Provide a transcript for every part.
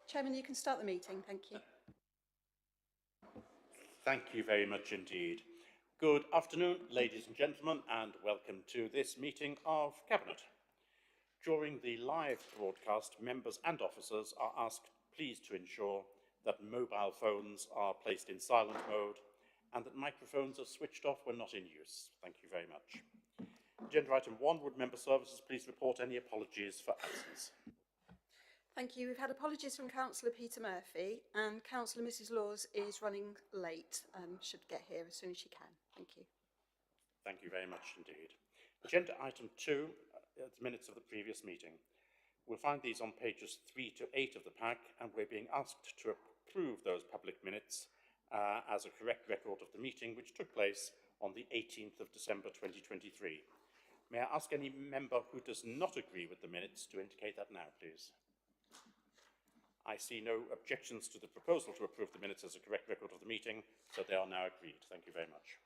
Chairman, you can start the meeting. Thank you. Thank you very much indeed. Good afternoon, ladies and gentlemen, and welcome to this meeting of Cabinet. During the live broadcast, members and officers are asked please to ensure that mobile phones are placed in silent mode and that microphones are switched off when not in use. Thank you very much. Agenda item 1, would member services please report any apologies for absence? Thank you. We've had apologies from Councillor Peter Murphy, and Councillor Mrs Laws is running late, should get here as soon as she can. Thank you. Thank you very much indeed. Agenda item 2, the minutes of the previous meeting. We'll find these on pages 3 to 8 of the pack, and we're being asked to approve those public minutes as a correct record of the meeting, which took place on the 18th of December 2023. May I ask any member who does not agree with the minutes to indicate that now, please? I see no objections to the proposal to approve the minutes as a correct record of the meeting, so they are now agreed. Thank you very much.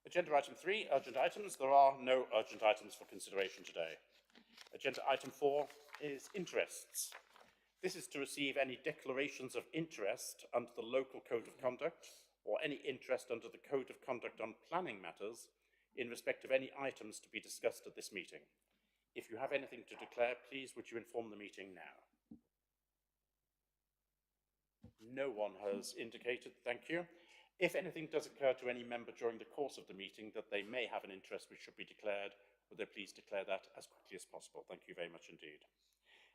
Agenda item 3, urgent items. There are no urgent items for consideration today. Agenda item 4 is interests. This is to receive any declarations of interest under the local code of conduct or any interest under the code of conduct on planning matters in respect of any items to be discussed at this meeting. If you have anything to declare, please would you inform the meeting now? No one has indicated, thank you. If anything does occur to any member during the course of the meeting that they may have an interest which should be declared, would they please declare that as quickly as possible? Thank you very much indeed.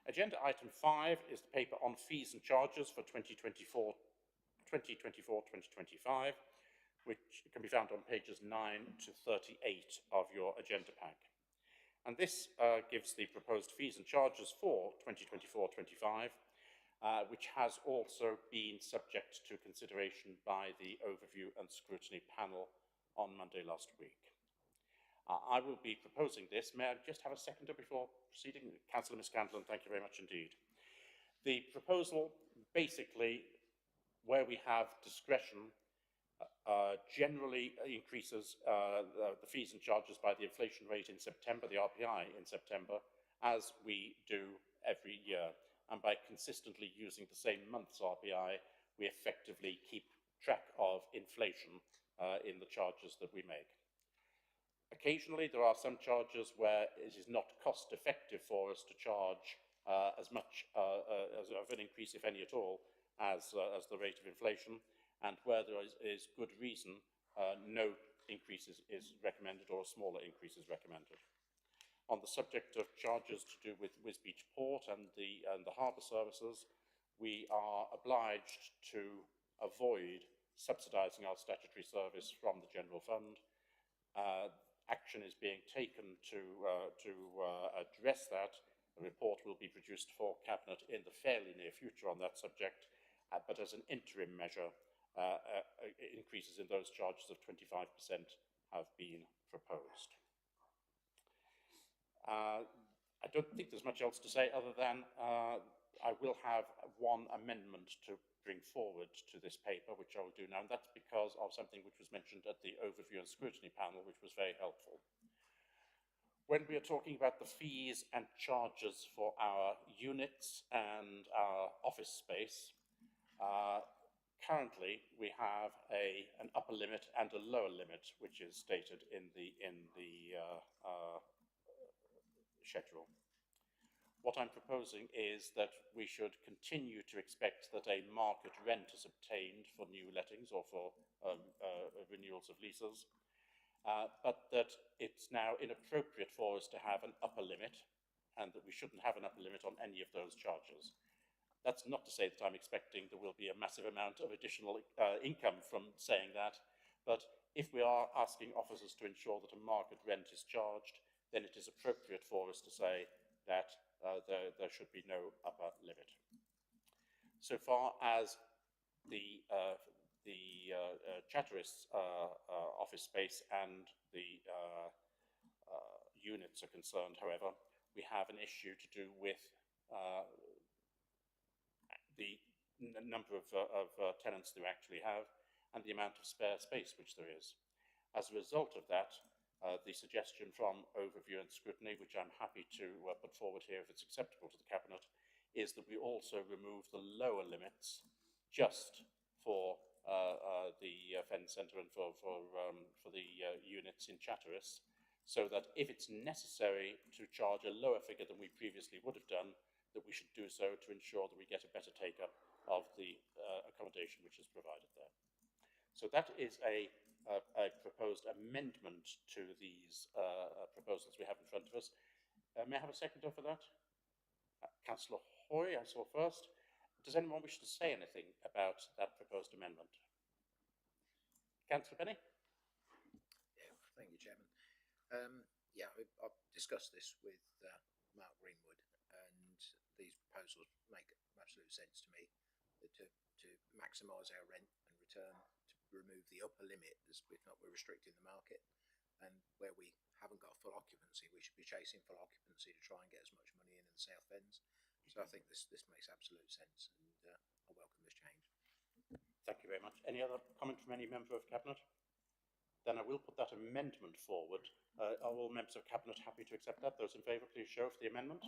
Agenda item 5 is the paper on fees and charges for 2024-2025, which can be found on pages 9 to 38 of your agenda pack. And this gives the proposed fees and charges for 2024-25, which has also been subject to consideration by the Overview and Scrutiny Panel on Monday last week. I will be proposing this. May I just have a seconder before proceeding? Councillor Miss Candlin, thank you very much indeed. The proposal basically, where we have discretion, generally increases the fees and charges by the inflation rate in September, the RPI in September, as we do every year. And by consistently using the same month's RPI, we effectively keep track of inflation in the charges that we make. Occasionally, there are some charges where it is not cost effective for us to charge as much as of an increase, if any at all, as the rate of inflation. And where there is good reason, no increase is recommended or a smaller increase is recommended. On the subject of charges to do with Wisbech Port and the harbour services, we are obliged to avoid subsidising our statutory service from the General Fund. Action is being taken to address that. A report will be produced for Cabinet in the fairly near future on that subject, but as an interim measure, increases in those charges of 25% have been proposed. I don't think there's much else to say other than I will have one amendment to bring forward to this paper, which I will do now, and that's because of something which was mentioned at the Overview and Scrutiny Panel, which was very helpful. When we are talking about the fees and charges for our units and our office space, currently, we have an upper limit and a lower limit, which is stated in the schedule. What I'm proposing is that we should continue to expect that a market rent is obtained for new lettings or for renewals of leases, but that it's now inappropriate for us to have an upper limit, and that we shouldn't have an upper limit on any of those charges. That's not to say that I'm expecting there will be a massive amount of additional income from saying that, but if we are asking officers to ensure that a market rent is charged, then it is appropriate for us to say that there should be no upper limit. So far as the Chatteris office space and the units are concerned, however, we have an issue to do with the number of tenants they actually have and the amount of spare space which there is. As a result of that, The suggestion from overview and scrutiny, which I'm happy to put forward here if it's acceptable to the Cabinet, is that we also remove the lower limits just for the Fen Centre and for the units in Chatteris, so that if it's necessary to charge a lower figure than we previously would have done, that we should do so to ensure that we get a better take-up of the accommodation which is provided there. So that is a proposed amendment to these proposals we have in front of us. May I have a seconder for that? Councillor Hoy, I saw first. Does anyone wish to say anything about that proposed amendment? Councillor Benny? Yeah, thank you, Chairman. I've discussed this with Mark Greenwood, and these proposals make absolute sense to me. To maximise our rent and return, to remove the upper limit, as if not we're restricting the market, and where we haven't got full occupancy, we should be chasing full occupancy to try and get as much money in the South Ends. So I think this makes absolute sense, and I welcome this change. Thank you very much. Any other comment from any member of Cabinet? Then I will put that amendment forward. Are all members of Cabinet happy to accept that? Those in favour, please show for the amendment.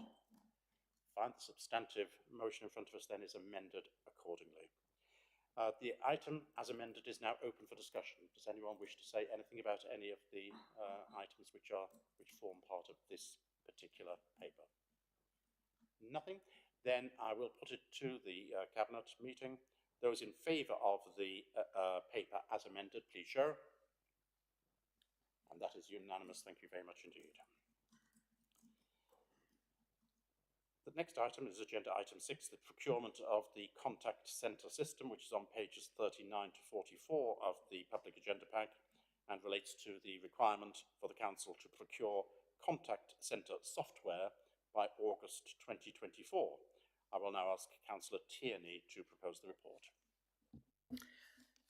Fine. The substantive motion in front of us then is amended accordingly. The item as amended is now open for discussion. Does anyone wish to say anything about any of the items which form part of this particular paper? Nothing? Then I will put it to the Cabinet meeting. Those in favour of the paper as amended, please show. And that is unanimous. Thank you very much indeed. The next item is agenda item 6, the procurement of the contact centre system, which is on pages 39 to 44 of the public agenda pack and relates to the requirement for the Council to procure contact centre software by August 2024. I will now ask Councillor Tierney to propose the report.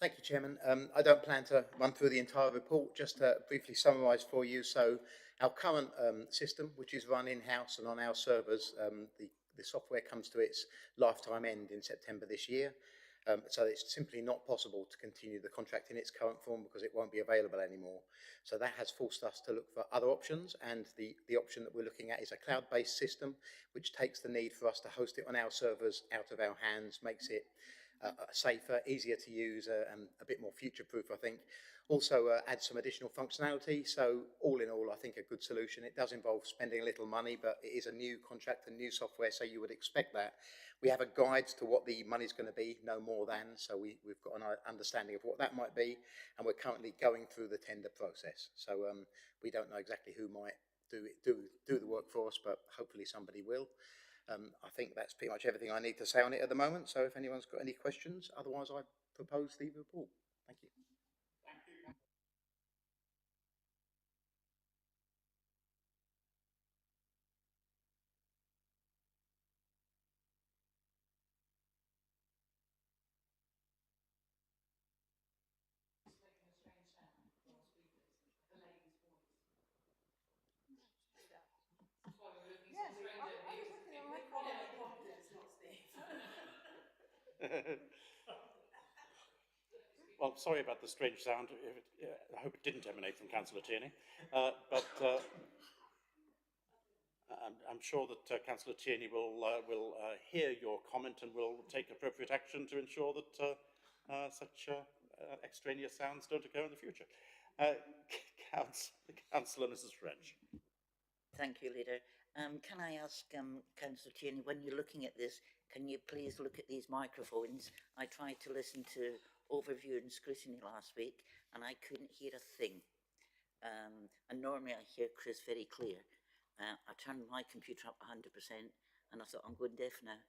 Thank you, Chairman. I don't plan to run through the entire report, just to briefly summarise for you. So our current system, which is run in-house and on our servers, the software comes to its lifetime end in September this year. So it's simply not possible to continue the contract in its current form because it won't be available anymore. So that has forced us to look for other options, and the option that we're looking at is a cloud-based system, which takes the need for us to host it on our servers out of our hands, makes it safer, easier to use, and a bit more future-proof, I think. Also adds some additional functionality. So all in all, I think a good solution. It does involve spending a little money, but it is a new contract and new software, so you would expect that. We have a guide to what the money's going to be, no more than, so we've got an understanding of what that might be, and we're currently going through the tender process. So we don't know exactly who might do the work for us, but hopefully somebody will. I think that's pretty much everything I need to say on it at the moment. So if anyone's got any questions, otherwise I propose the report. Thank you. Well, sorry about the strange sound. I hope it didn't emanate from Councillor Tierney. I'm sure that Councillor Tierney will hear your comment and will take appropriate action to ensure that such extraneous sounds don't occur in the future. Councillor Mrs. French. Thank you, Leader. Can I ask Councillor Tierney, when you're looking at this, can you please look at these microphones? I tried to listen to overview and scrutiny last week, and I couldn't hear a thing. And normally I hear Chris very clear. I turned my computer up 100%, and I thought, I'm going deaf now.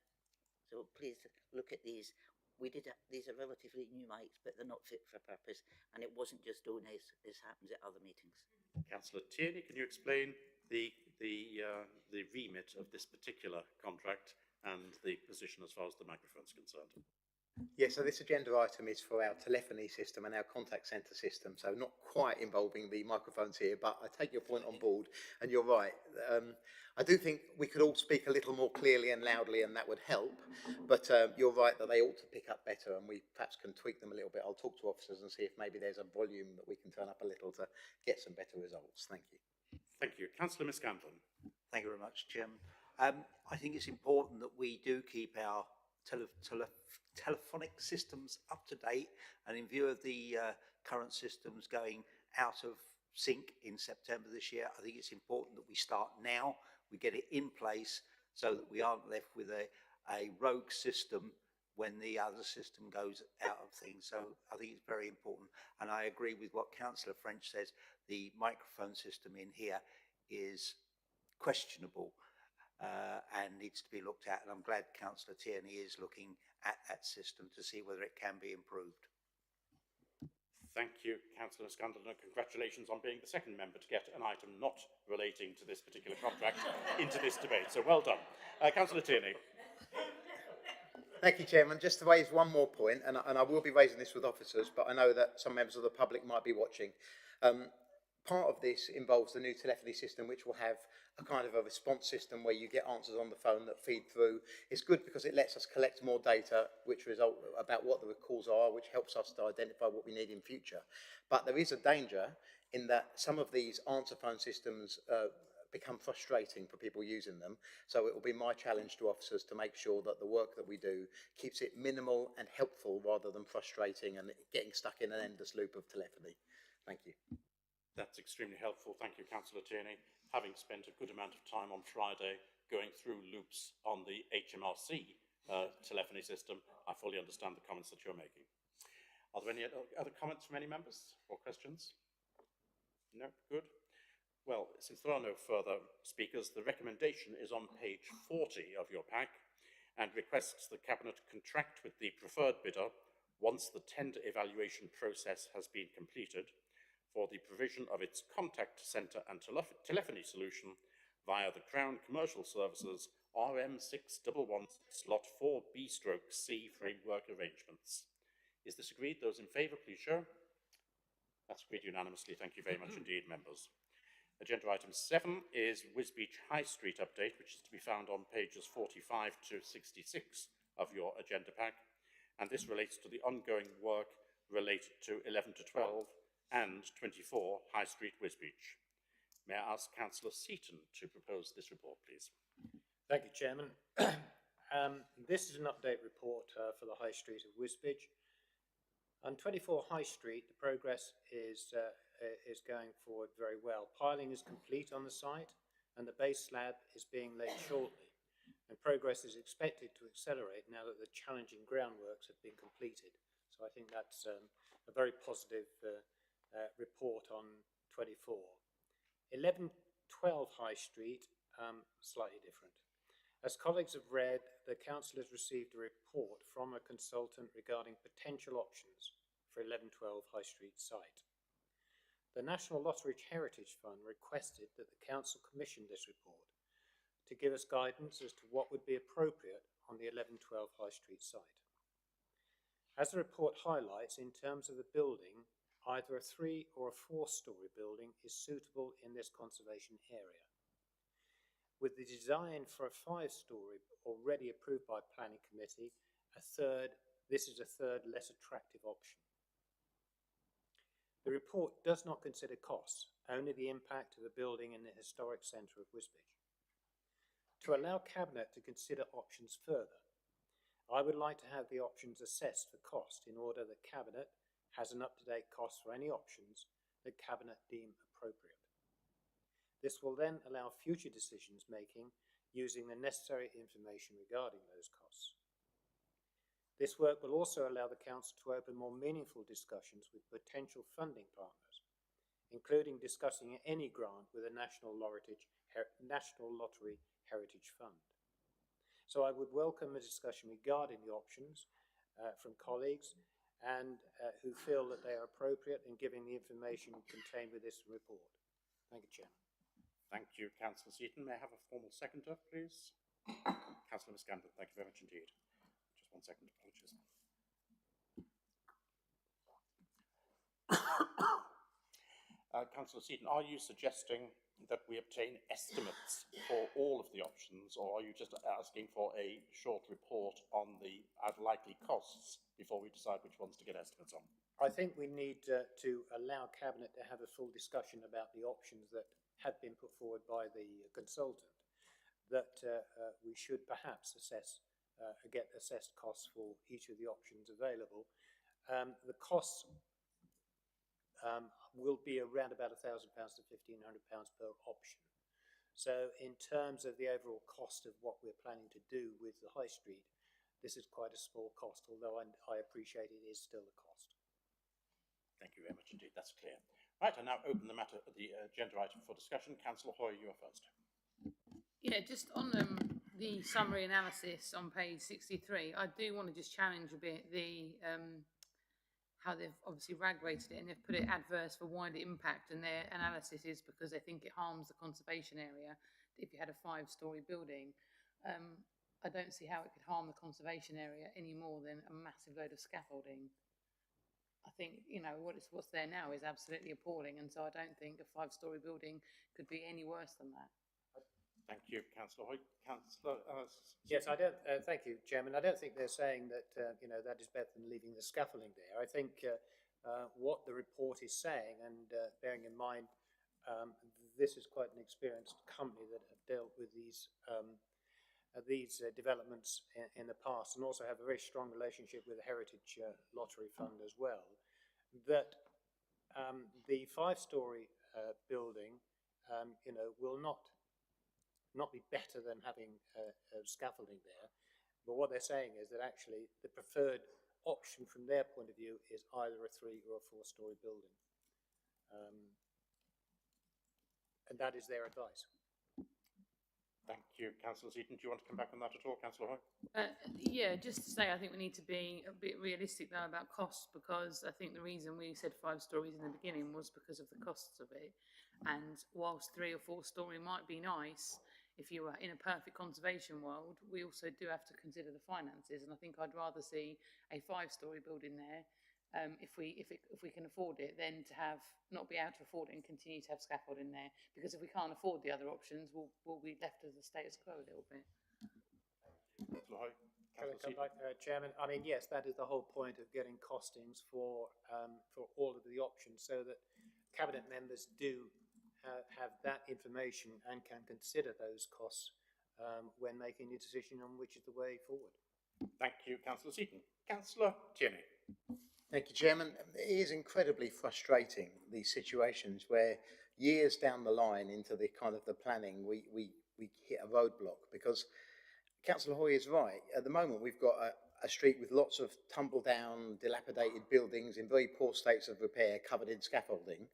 So please look at these. These are relatively new mics, but they're not fit for purpose, and it wasn't just ONES. This happens at other meetings. Councillor Tierney, can you explain the remit of this particular contract and the position as far as the microphone is concerned? Yeah, so this agenda item is for our telephony system and our contact centre system, so not quite involving the microphones here, but I take your point on board, and you're right. I do think we could all speak a little more clearly and loudly, and that would help, but you're right that they ought to pick up better, and we perhaps can tweak them a little bit. I'll talk to officers and see if maybe there's a volume that we can turn up a little to get some better results. Thank you. Thank you. Councillor Miscanlon. Thank you very much, Chairman. I think it's important that we do keep our telephonic systems up to date, and in view of the current systems going out of sync in September this year, I think it's important that we start now, we get it in place so that we aren't left with a rogue system when the other system goes out of things. So I think it's very important, and I agree with what Councillor French says. The microphone system in here is questionable and needs to be looked at, and I'm glad Councillor Tierney is looking at that system to see whether it can be improved. Thank you, Councillor Miscanlon, and congratulations on being the second member to get an item not relating to this particular contract into this debate. So well done. Councillor Tierney. Thank you, Chairman. Just to raise one more point, and I will be raising this with officers, but I know that some members of the public might be watching. Part of this involves the new telephony system, which will have a kind of a response system where you get answers on the phone that feed through. It's good because it lets us collect more data, which result about what the calls are, which helps us to identify what we need in future. But there is a danger in that some of these answer phone systems become frustrating for people using them. So it will be my challenge to officers to make sure that the work that we do keeps it minimal and helpful rather than frustrating and getting stuck in an endless loop of telephony. Thank you. That's extremely helpful. Thank you, Councillor Tierney. Having spent a good amount of time on Friday going through loops on the HMRC telephony system, I fully understand the comments that you're making. Are there any other comments from any members or questions? No? Good. Well, since there are no further speakers, the recommendation is on page 40 of your pack and requests the Cabinet contract with the preferred bidder once the tender evaluation process has been completed for the provision of its contact centre and telephony solution via the Crown Commercial Services RM6116 Lot 4B/C framework arrangements. Is this agreed? Those in favour, please show. That's agreed unanimously. Thank you very much indeed, members. Agenda item 7 is Wisbech High Street update, which is to be found on pages 45 to 66 of your agenda pack, and this relates to the ongoing work related to 11 to 12 and 24 High Street, Wisbech. May I ask Councillor Seaton to propose this report, please? Thank you, Chairman. This is an update report for the High Street of Wisbech. On 24 High Street, the progress is going forward very well. Piling is complete on the site and the base slab is being laid shortly, and progress is expected to accelerate now that the challenging groundworks have been completed. So I think that's a very positive report on 24. 11-12 High Street, slightly different. As colleagues have read, the Council has received a report from a consultant regarding potential options for 11-12 High Street site. The National Lottery Heritage Fund requested that the Council commission this report to give us guidance as to what would be appropriate on the 11-12 High Street site. As the report highlights, in terms of the building, either a 3 or a 4-storey building is suitable in this conservation area. With the design for a 5-storey already approved by Planning Committee, this is a third less attractive option. The report does not consider costs, only the impact of the building in the historic centre of Wisbech. To allow Cabinet to consider options further, I would like to have the options assessed for cost in order that Cabinet has an up-to-date cost for any options that Cabinet deem appropriate. This will then allow future decisions making using the necessary information regarding those costs. This work will also allow the Council to open more meaningful discussions with potential funding partners, including discussing any grant with the National Lottery Heritage Fund. So I would welcome a discussion regarding the options from colleagues and who feel that they are appropriate in giving the information contained with this report. Thank you, Chairman. Thank you, Councillor Seaton. May I have a formal seconder, please? Councillor Miscanlon, thank you very much indeed. Just 1 second, apologies. Councillor Seaton, are you suggesting that we obtain estimates for all of the options, or are you just asking for a short report on the likely costs before we decide which ones to get estimates on? I think we need to allow Cabinet to have a full discussion about the options that have been put forward by the consultant, that we should perhaps get assessed costs for each of the options available. The costs will be around about £1,000 to £1,500 per option. So in terms of the overall cost of what we're planning to do with the High Street, this is quite a small cost, although I appreciate it is still a cost. Thank you very much indeed, that's clear. Right, I now open the agenda item for discussion. Councillor Hoy, you are first. Yeah, just on the summary analysis on page 63, I do want to just challenge a bit the how they've obviously rag rated it, and they've put it adverse for wider impact, and their analysis is because they think it harms the conservation area if you had a 5-storey building. I don't see how it could harm the conservation area any more than a massive load of scaffolding. I think, you know, what's there now is absolutely appalling, and so I don't think a 5-storey building could be any worse than that. Thank you, Councillor Hoy. Councillor Yes, I don't. Thank you, Chairman. I don't think they're saying that you know, that is better than leaving the scaffolding there. I think what the report is saying, and bearing in mind this is quite an experienced company that have dealt with these developments in the past, and also have a very strong relationship with the Heritage Lottery Fund as well, that the 5-storey building, you know, will not be better than having scaffolding there. But what they're saying is that actually the preferred option from their point of view is either a 3 or a 4-storey building. And that is their advice. Thank you, Councillor Seaton. Do you want to come back on that at all, Councillor Hoy? Yeah, just to say, I think we need to be a bit realistic though about costs, because I think the reason we said 5 stories in the beginning was because of the costs of it. And whilst 3 or 4-storey might be nice, if you were in a perfect conservation world, we also do have to consider the finances. And I think I'd rather see a 5-storey building there, if we can afford it, than to not be able to afford it and continue to have scaffolding there. Because if we can't afford the other options, we'll be left as the status quo a little bit. Councillor Hoy. Can I come back, Chairman? I mean, yes, that is the whole point of getting costings for all of the options, so that Cabinet members do have that information and can consider those costs when making a decision on which is the way forward. Thank you, Councillor Seaton. Councillor Tierney. Thank you, Chairman. It is incredibly frustrating, these situations where years down the line into the kind of the planning, we hit a roadblock, because Councillor Hoy is right. At the moment, we've got a street with lots of tumble down, dilapidated buildings in very poor states of repair, covered in scaffolding,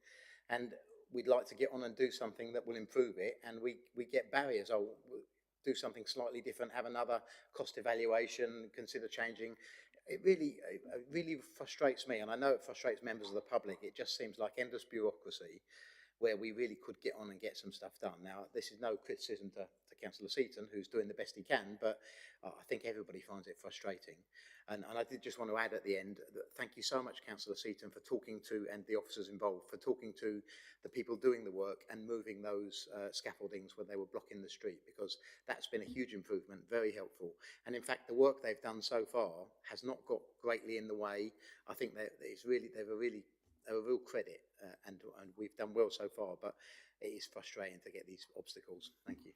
and we'd like to get on and do something that will improve it, and we get barriers. Oh, we'll do something slightly different, have another cost evaluation, consider changing. It really frustrates me, and I know it frustrates members of the public. It just seems like endless bureaucracy, where we really could get on and get some stuff done. Now, this is no criticism to Councillor Seaton, who's doing the best he can, but I think everybody finds it frustrating. And I did just want to add at the end that thank you so much, Councillor Seaton, for talking to, and the officers involved, for talking to the people doing the work and moving those scaffoldings when they were blocking the street, because that's been a huge improvement, very helpful. And in fact, the work they've done so far has not got greatly in the way. I think they're a real credit, and we've done well so far, but it is frustrating to get these obstacles. Thank you.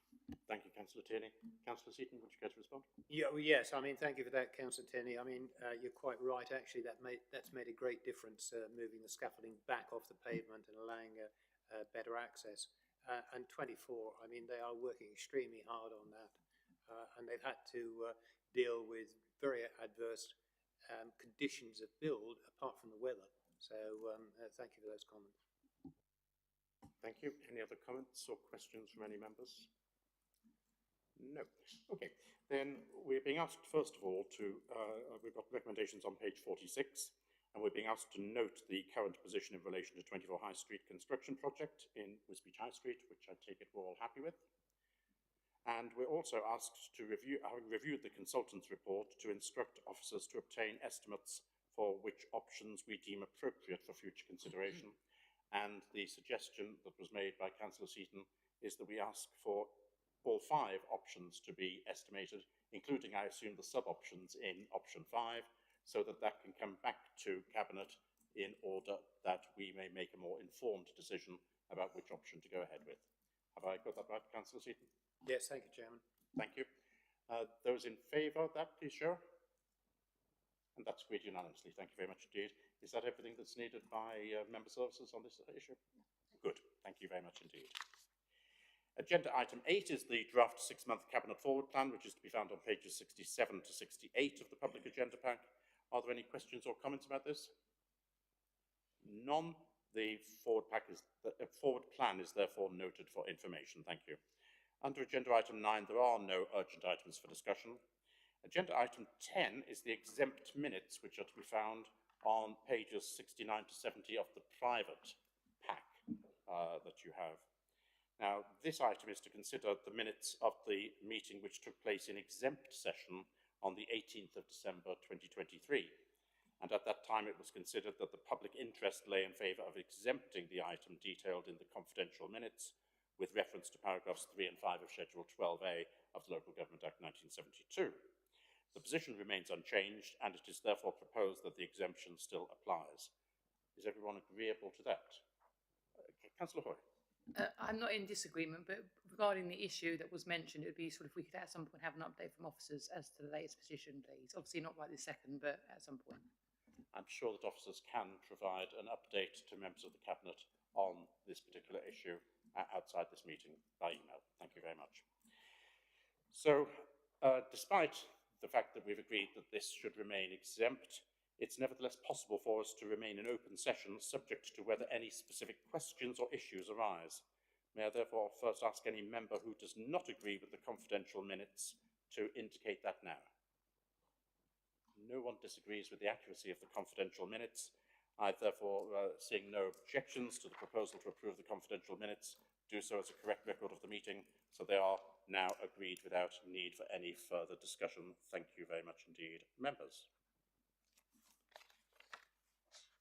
Thank you, Councillor Tierney. Councillor Seaton, would you care to respond? Yeah, well, yes. I mean, thank you for that, Councillor Tierney. I mean, you're quite right. Actually, that's made a great difference, moving the scaffolding back off the pavement and allowing better access. And 24, I mean, they are working extremely hard on that, and they've had to deal with very adverse conditions of build, apart from the weather. So thank you for those comments. Thank you. Any other comments or questions from any members? No. Okay. Then we're being asked, first of all, we've got recommendations on page 46, and we're being asked to note the current position in relation to 24 High Street construction project in Wisbech High Street, which I take it we're all happy with. And we're also asked to having reviewed the consultant's report, to instruct officers to obtain estimates for which options we deem appropriate for future consideration. And the suggestion that was made by Councillor Seaton is that we ask for all 5 options to be estimated, including, I assume, the sub-options in option 5, so that that can come back to Cabinet in order that we may make a more informed decision about which option to go ahead with. Have I got that right, Councillor Seaton? Yes, thank you, Chairman. Thank you. Those in favour of that, please show. And that's agreed unanimously. Thank you very much indeed. Is that everything that's needed by member services on this issue? Good. Thank you very much indeed. Agenda item 8 is the draft 6-month Cabinet Forward Plan, which is to be found on pages 67 to 68 of the public agenda pack. Are there any questions or comments about this? None. The forward plan is therefore noted for information. Thank you. Under agenda item 9, there are no urgent items for discussion. Agenda item 10 is the exempt minutes, which are to be found on pages 69 to 70 of the private pack that you have. Now, this item is to consider the minutes of the meeting which took place in exempt session on the 18th of December 2023. And at that time, it was considered that the public interest lay in favour of exempting the item detailed in the confidential minutes with reference to paragraphs 3 and 5 of Schedule 12A of the Local Government Act 1972. The position remains unchanged, and it is therefore proposed that the exemption still applies. Is everyone agreeable to that? Councillor Hoy. I'm not in disagreement, but regarding the issue that was mentioned, it would be useful if we could at some point have an update from officers as to the latest position, please. Obviously not right this second, but at some point. I'm sure that officers can provide an update to members of the Cabinet on this particular issue outside this meeting by email. Thank you very much. So, despite the fact that we've agreed that this should remain exempt, it's nevertheless possible for us to remain in open session subject to whether any specific questions or issues arise. May I therefore first ask any member who does not agree with the confidential minutes to indicate that now? No one disagrees with the accuracy of the confidential minutes. I therefore, seeing no objections to the proposal to approve the confidential minutes, do so as a correct record of the meeting, so they are now agreed without need for any further discussion. Thank you very much indeed, members.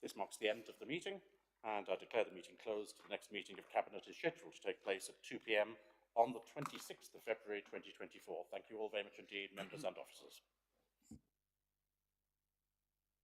This marks the end of the meeting, and I declare the meeting closed. The next meeting of Cabinet is scheduled to take place at 2 p.m. on the 26th of February 2024. Thank you all very much indeed, members and officers.